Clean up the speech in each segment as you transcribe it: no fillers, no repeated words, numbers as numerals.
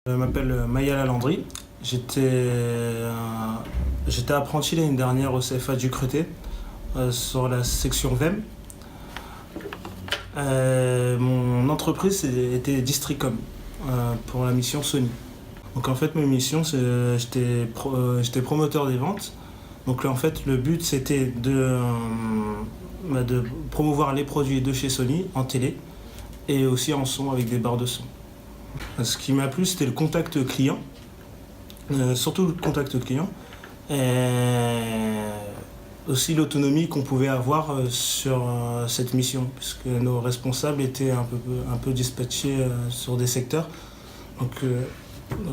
Je m'appelle Maya Lalandry. J'étais apprenti l'année dernière au CFA du Cretté sur la section VEM. Mon entreprise était Districom pour la mission Sony. Donc en fait, ma mission, j'étais promoteur des ventes. Donc là, en fait, le but, c'était de promouvoir les produits de chez Sony en télé et aussi en son avec des barres de son. Ce qui m'a plu, c'était le contact client, surtout le contact client, et aussi l'autonomie qu'on pouvait avoir sur cette mission, puisque nos responsables étaient un peu dispatchés sur des secteurs, donc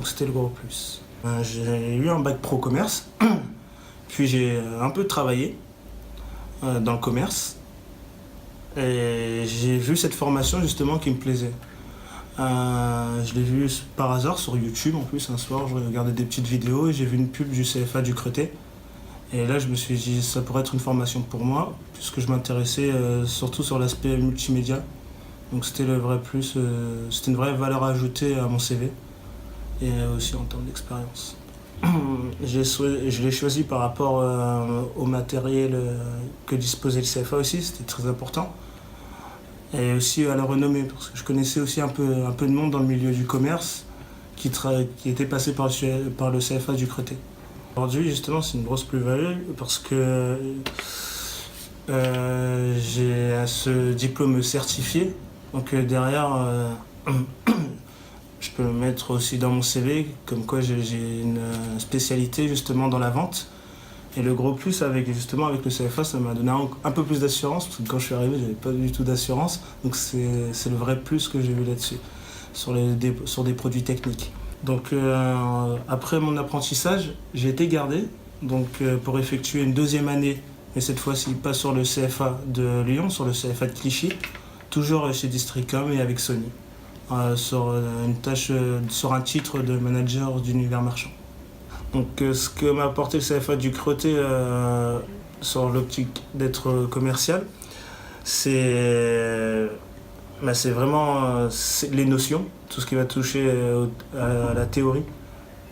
c'était le gros plus. J'ai eu un bac pro commerce, puis j'ai un peu travaillé dans le commerce, et j'ai vu cette formation justement qui me plaisait. Je l'ai vu par hasard sur YouTube en plus. Un soir, je regardais des petites vidéos et j'ai vu une pub du CFA du Cretté. Et là, je me suis dit ça pourrait être une formation pour moi, puisque je m'intéressais surtout sur l'aspect multimédia. Donc c'était le vrai plus, c'était une vraie valeur ajoutée à mon CV et aussi en termes d'expérience. Je l'ai choisi par rapport au matériel que disposait le CFA aussi, c'était très important. Et aussi à la renommée, parce que je connaissais aussi un peu de monde dans le milieu du commerce qui était passé par le CFA du Cretté. Aujourd'hui, justement, c'est une grosse plus-value parce que j'ai ce diplôme certifié. Donc derrière, je peux le mettre aussi dans mon CV, comme quoi j'ai une spécialité justement dans la vente. Et le gros plus avec le CFA, ça m'a donné un peu plus d'assurance, parce que quand je suis arrivé, j'avais pas du tout d'assurance. Donc c'est le vrai plus que j'ai vu là-dessus, sur des produits techniques. Donc après mon apprentissage, j'ai été gardé pour effectuer une deuxième année, mais cette fois-ci pas sur le CFA de Lyon, sur le CFA de Clichy, toujours chez Districom et avec Sony, sur un titre de manager d'univers marchand. Donc ce que m'a apporté le CFA du Cretté sur l'optique d'être commercial, c'est vraiment les notions, tout ce qui va toucher à la théorie.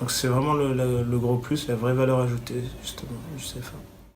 Donc c'est vraiment le gros plus, la vraie valeur ajoutée justement du CFA.